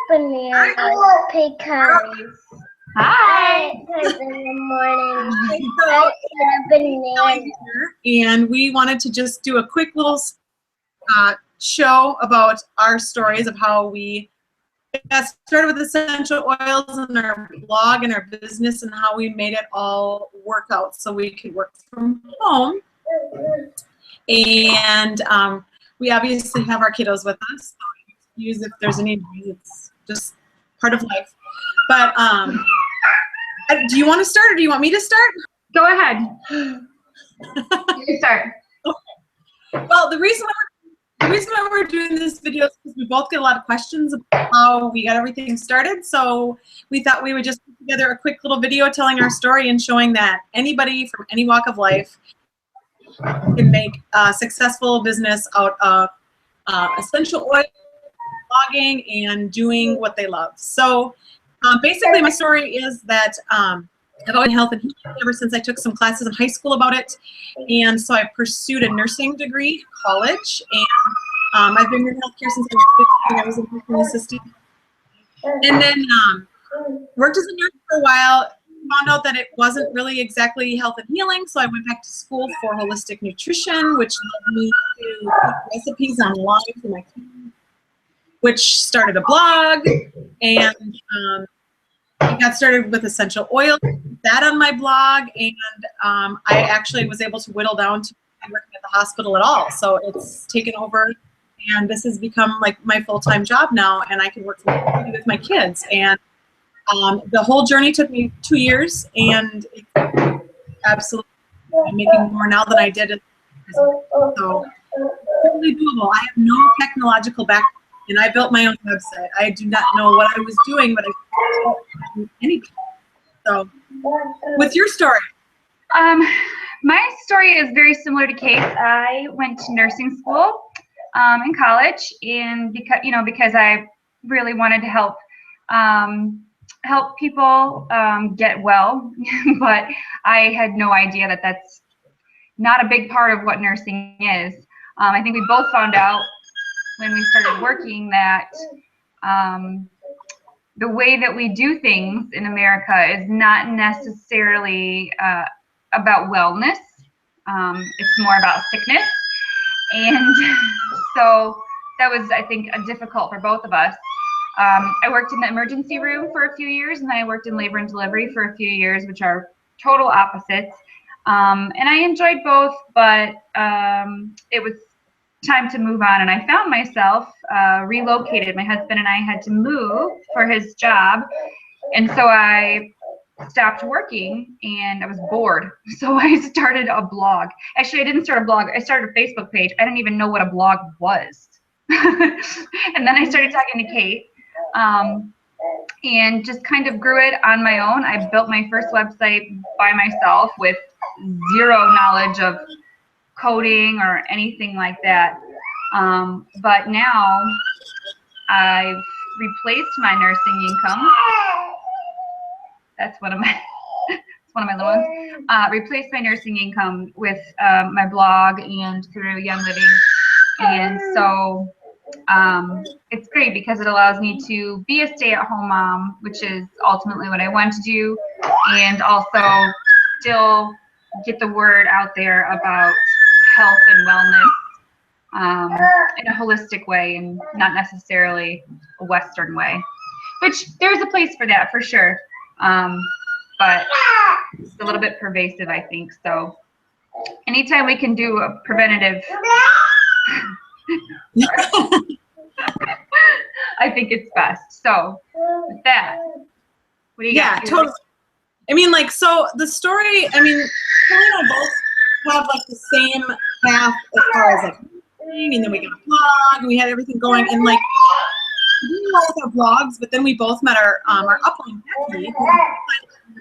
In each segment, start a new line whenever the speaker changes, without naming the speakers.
banana because
Hi.
because in the morning I eat a banana.
And we wanted to just do a quick little show about our stories of how we got started with essential oils and our blog and our business and how we made it all work out so we could work from home. And we obviously have our kiddos with us. So use if there's any news. It's just part of life. But do you want to start or do you want me to start?
Go ahead. You start.
Okay. Well, the reason why we're doing this video is because we both get a lot of questions about how we got everything started. So we thought we would just put together a quick little video telling our story and showing that anybody from any walk of life can make a successful business out of essential oil, blogging, and doing what they love. So basically my story is that I've always been health and healing ever since I took some classes in high school about it. And so I pursued a nursing degree in college. And I've been in healthcare since I was 15. I was a nursing assistant. And then worked as a nurse for a while. Found out that it wasn't really exactly health and healing. So I went back to school for holistic nutrition, which led me to cook recipes online for my kids, which started a blog. And I got started with essential oil, that on my blog, and I actually was able to whittle down to working at the hospital at all. So it's taken over, and this has become like my full-time job now, and I can work with my kids. And the whole journey took me 2 years, and it's absolutely I'm making more now than I did. So totally doable. I have no technological background. And I built my own website. I do not know what I was doing, but I didn't anything. So, what's your story?
My story is very similar to Kate's. I went to nursing school in college, and because I really wanted to help people get well, but I had no idea that that's not a big part of what nursing is. I think we both found out when we started working that the way that we do things in America is not necessarily about wellness. It's more about sickness. And so that was, I think, difficult for both of us. I worked in the emergency room for a few years, and then I worked in labor and delivery for a few years, which are total opposites. And I enjoyed both, but it was time to move on, and I found myself relocated. My husband and I had to move for his job, and so I stopped working, and I was bored. So I started a blog. Actually, I didn't start a blog. I started a Facebook page. I didn't even know what a blog was. And then I started talking to Kate, and just kind of grew it on my own. I built my first website by myself with zero knowledge of coding or anything like that, but now I've replaced my nursing income. That's one of my little ones. Replaced my nursing income with my blog and through Young Living, and so it's great because it allows me to be a stay-at-home mom, which is ultimately what I want to do, and also still get the word out there about health and wellness in a holistic way and not necessarily a Western way, which there's a place for that for sure, but it's a little bit pervasive, I think. So anytime we can do a preventative I think it's best. So with that, what do you got?
Yeah, totally. I mean, like, so the story, I mean, Kelli and I both have like the same path as far as like, and then we got a blog, and we had everything going, and like, we didn't know with our blogs, but then we both met our upline Becky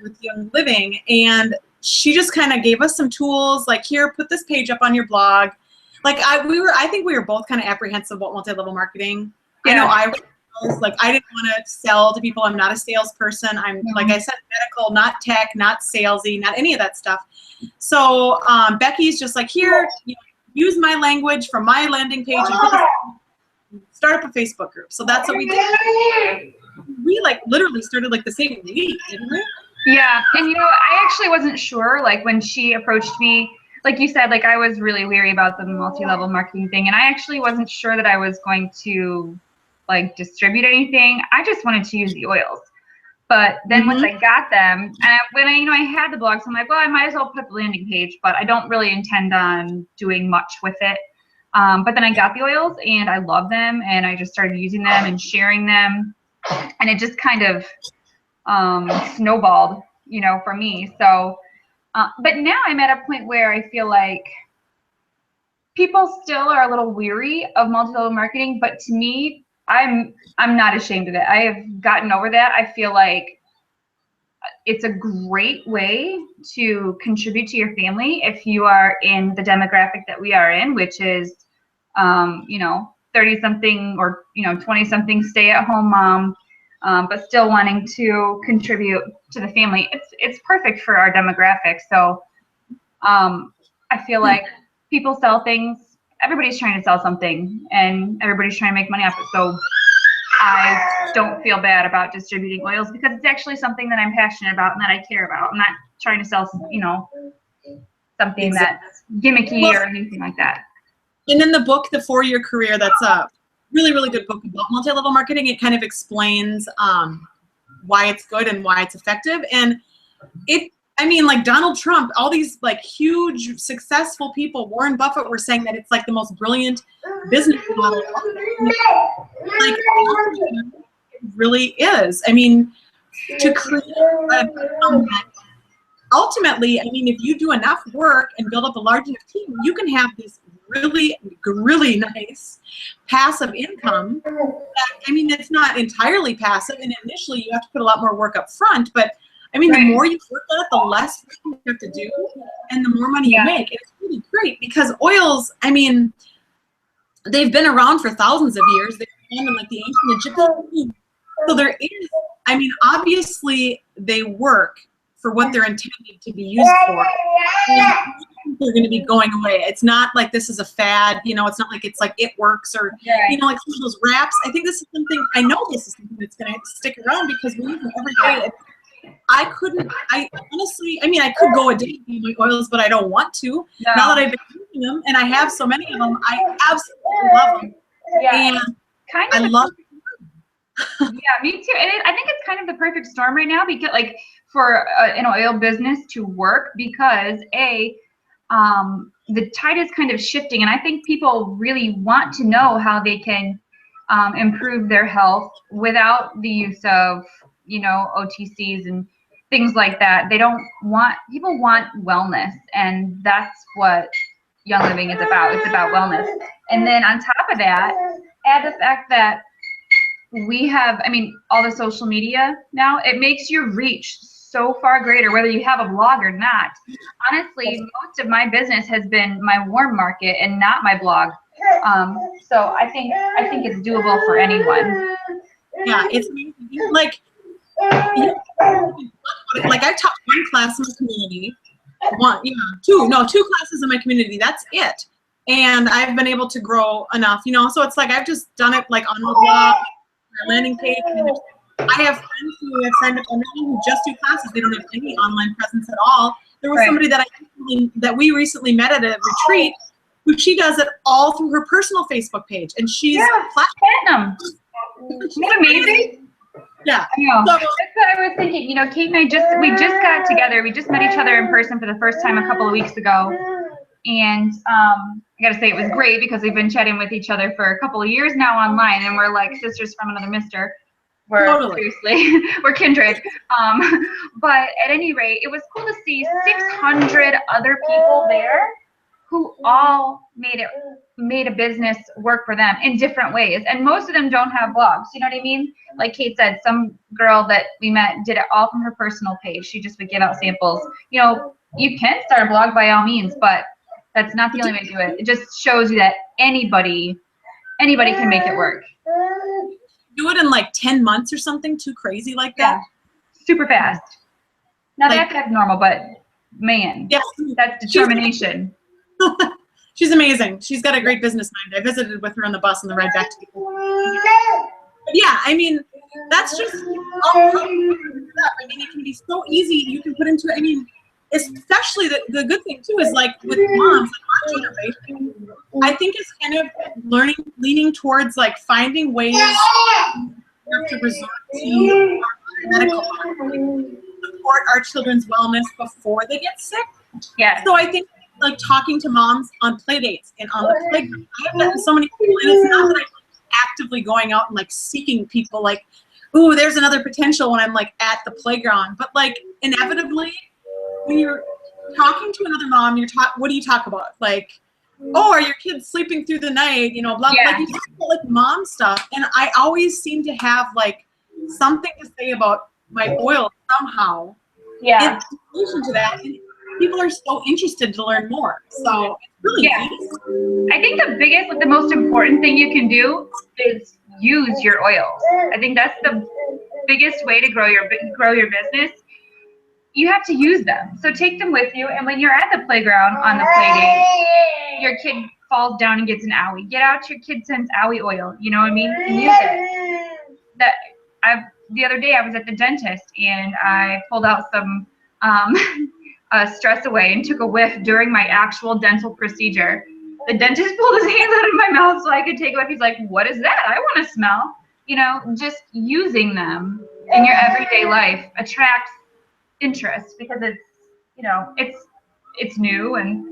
with Young Living, and she just kind of gave us some tools, like, here, put this page up on your blog. Like, I think we were both kind of apprehensive about multi-level marketing. Yeah. I know I was like, I didn't want to sell to people. I'm not a salesperson. I'm, like I said, medical, not tech, not salesy, not any of that stuff. So Becky's just like, here, use my language from my landing page and put this start up a Facebook group. So that's what we did. We like literally started like the same week, didn't we?
Yeah, and you know, I actually wasn't sure, like when she approached me, like you said, like I was really weary about the multi-level marketing thing, and I actually wasn't sure that I was going to like distribute anything. I just wanted to use the oils. But then once I got them, and when I had the blog, so I'm like, well, I might as well put the landing page, but I don't really intend on doing much with it. But then I got the oils, and I love them, and I just started using them and sharing them, and it just kind of snowballed, you know, for me. So, but now I'm at a point where I feel like people still are a little weary of multi-level marketing, but to me, I'm not ashamed of it. I have gotten over that. I feel like it's a great way to contribute to your family if you are in the demographic that we are in, which is, you know, 30-something or, you know, 20-something stay-at-home mom, but still wanting to contribute to the family. It's perfect for our demographic. So I feel like people sell things. Everybody's trying to sell something, and everybody's trying to make money off it. So I don't feel bad about distributing oils because it's actually something that I'm passionate about and that I care about. I'm not trying to sell, you know, something that's gimmicky or anything like that.
And in the book, The 4-Year Career, that's a really, really good book about multi-level marketing. It kind of explains why it's good and why it's effective. And I mean, like Donald Trump, all these like huge successful people, Warren Buffett, were saying that it's like the most brilliant business model. Like, it really is. I mean, to create ultimately, I mean, if you do enough work and build up a large enough team, you can have this really, really nice passive income. I mean, it's not entirely passive, and initially you have to put a lot more work up front, but I mean, the more you work at it, the less you have to do, and the more money you make. It's really great because oils, I mean, they've been around for thousands of years. They've been in like the ancient Egyptian. So there is, I mean, obviously they work for what they're intended to be used for. They're going to be going away. It's not like this is a fad, you know, it's not like it's like it works or, you know, like some of those wraps. I think this is something, I know this is something that's going to stick around because we use them every day. I honestly, I mean, I could go a day with my oils, but I don't want to. No. Now that I've been using them and I have so many of them, I absolutely love them.
Yeah. And
I love
yeah, me too. And I think it's kind of the perfect storm right now because, like, for an oil business to work because the tide is kind of shifting, and I think people really want to know how they can improve their health without the use of, you know, OTCs and things like that. People want wellness, and that's what Young Living is about. It's about wellness. And then on top of that, add the fact that we have, I mean, all the social media now, it makes your reach so far greater, whether you have a blog or not. Honestly, most of my business has been my warm market and not my blog. So I think it's doable for anyone.
Yeah, it's like I've taught one class in my community, two classes in my community. That's it, and I've been able to grow enough, you know. So it's like I've just done it like on the blog, my landing page. And I have friends who have signed up online who just do classes. They don't have any online presence at all. There was somebody that we recently met at a retreat who she does it all through her personal Facebook page, and she's
platinum. Isn't that amazing?
Yeah.
I know. That's what I was thinking. You know, Kate and I we just got together. We just met each other in person for the first time a couple of weeks ago. And I got to say it was great because we've been chatting with each other for a couple of years now online, and we're like sisters from another mister. Seriously, we're kindred. But at any rate, it was cool to see 600 other people there who all made a business work for them in different ways. And most of them don't have blogs. You know what I mean? Like Kate said, some girl that we met did it all from her personal page. She just would give out samples. You know, you can start a blog by all means, but that's not the only way to do it. It just shows you that anybody can make it work.
Do it in like 10 months or something too crazy like that.
Yeah. Super fast. Now that's normal, but man, that's determination.
She's amazing. She's got a great business mind. I visited with her on the bus on the ride back to But yeah, I mean, that's just all I mean, it can be so easy. You can put into it. I mean, especially the good thing too is like with moms, like our generation, I think it's kind of leaning towards like finding ways to resort to medical support our children's wellness before they get sick.
Yeah.
So I think like talking to moms on play dates and on the playground. I've met so many people, and it's not that I'm actively going out and like seeking people like, ooh, there's another potential when I'm like at the playground. But like inevitably, when you're talking to another mom, what do you talk about? Like, oh, are your kids sleeping through the night? You know, blah, blah. Like you talk about like mom stuff. And I always seem to have like something to say about my oil somehow.
Yeah.
In relation to that. And people are so interested to learn more. So it's really nice.
I think the most important thing you can do is use your oils. I think that's the biggest way to grow your business. You have to use them. So take them with you, and when you're at the playground on the play date, your kid falls down and gets an owie. Get out your kid sense owie oil. You know what I mean? And use it. The other day I was at the dentist and I pulled out some stress away and took a whiff during my actual dental procedure. The dentist pulled his hands out of my mouth so I could take a whiff. He's like, "What is that? I want to smell." You know, just using them in your everyday life attracts interest because it's, you know, it's new and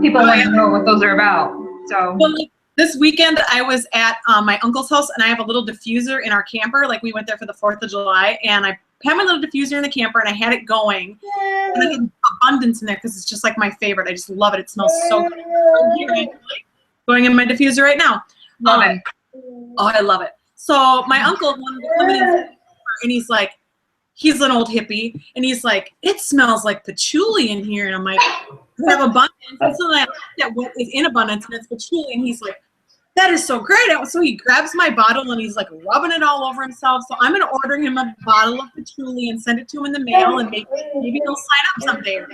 people want to know what those are about. So
well, like, this weekend I was at my uncle's house, and I have a little diffuser in our camper. Like we went there for the 4th of July, and I had my little diffuser in the camper, and I had it going, and I had abundance in there because it's just like my favorite. I just love it. It smells so good. Going in my diffuser right now.
Love it.
Oh, I love it. So my uncle wanted to come in and he's like, he's an old hippie, and he's like, "It smells like patchouli in here." And I'm like, "We have abundance." And so then I looked at what is in abundance, and it's patchouli, and he's like, "That is so great." So he grabs my bottle, and he's like rubbing it all over himself. So I'm going to order him a bottle of patchouli and send it to him in the mail, and maybe he'll sign up someday.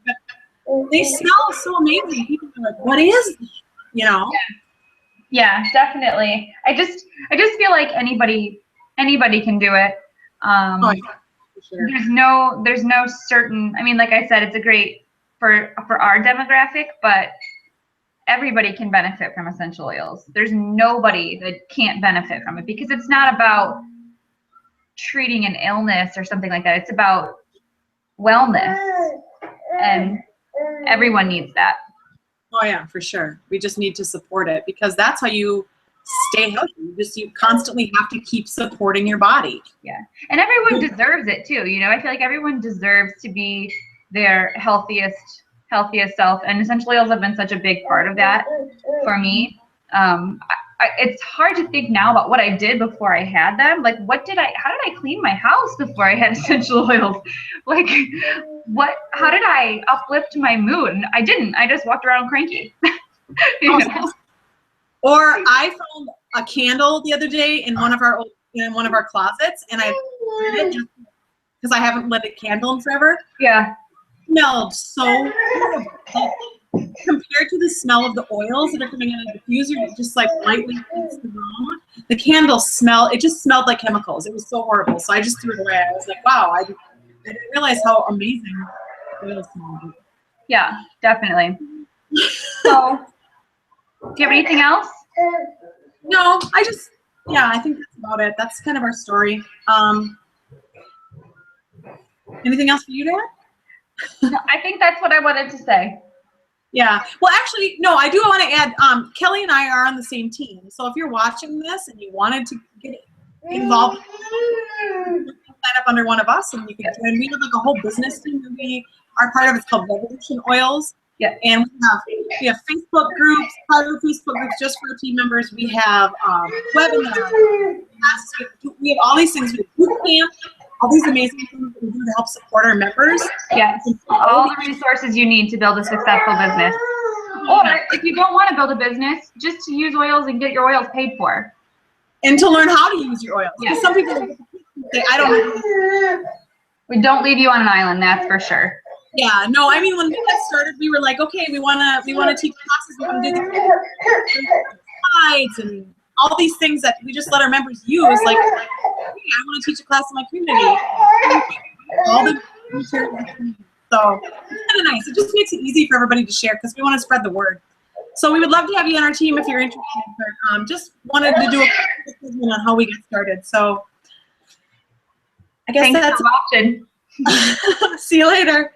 But they smell so amazing. People are like, "What is this?" You know?
Yeah, definitely. I just feel like anybody can do it.
Sure.
There's no certain, I mean, like I said, it's a great for our demographic, but everybody can benefit from essential oils. There's nobody that can't benefit from it because it's not about treating an illness or something like that. It's about wellness, and everyone needs that.
Oh yeah, for sure. We just need to support it because that's how you stay healthy. You constantly have to keep supporting your body.
Yeah, and everyone deserves it too. You know, I feel like everyone deserves to be their healthiest self, and essential oils have been such a big part of that for me. It's hard to think now about what I did before I had them. Like, how did I clean my house before I had essential oils? Like, how did I uplift my mood? And I didn't. I just walked around cranky. You know?
Or I found a candle the other day in one of our closets, and I lit it because I haven't lit a candle in forever.
Yeah.
It smelled so horrible. Compared to the smell of the oils that are coming out of the diffuser, it just like lightly hits the room. The candle it just smelled like chemicals. It was so horrible. So I just threw it away. I was like, wow, I didn't realize how amazing oils smell.
Yeah, definitely. So, do you have anything else?
No, I think that's about it. That's kind of our story. Anything else for you, Dad?
No, I think that's what I wanted to say.
Yeah. Well, actually, no, I do want to add, Kelly and I are on the same team. So if you're watching this and you wanted to get involved, sign up under one of us and you can join. We have like a whole business team that we are part of. It's called Revolution Oils. Yeah. And we have Facebook groups, private Facebook groups just for our team members. We have webinars. We have all these things. We have boot camp. All these amazing things that we do to help support our members.
Yes, all the resources you need to build a successful business. Or if you don't want to build a business, just to use oils and get your oils paid for.
And to learn how to use your oils. Because some people say, I don't know.
We don't leave you on an island, that's for sure.
Yeah, no, I mean, when we got started, we were like, okay, we wanna teach classes, we wanna do these slides and all these things that we just let our members use. Like, hey, I want to teach a class in my community. All the materials. So it's kind of nice. It just makes it easy for everybody to share because we want to spread the word. So we would love to have you on our team if you're interested. But just wanted to do a quick assessment on how we get started. So I guess
Thanks
that's
for watching.
see you later.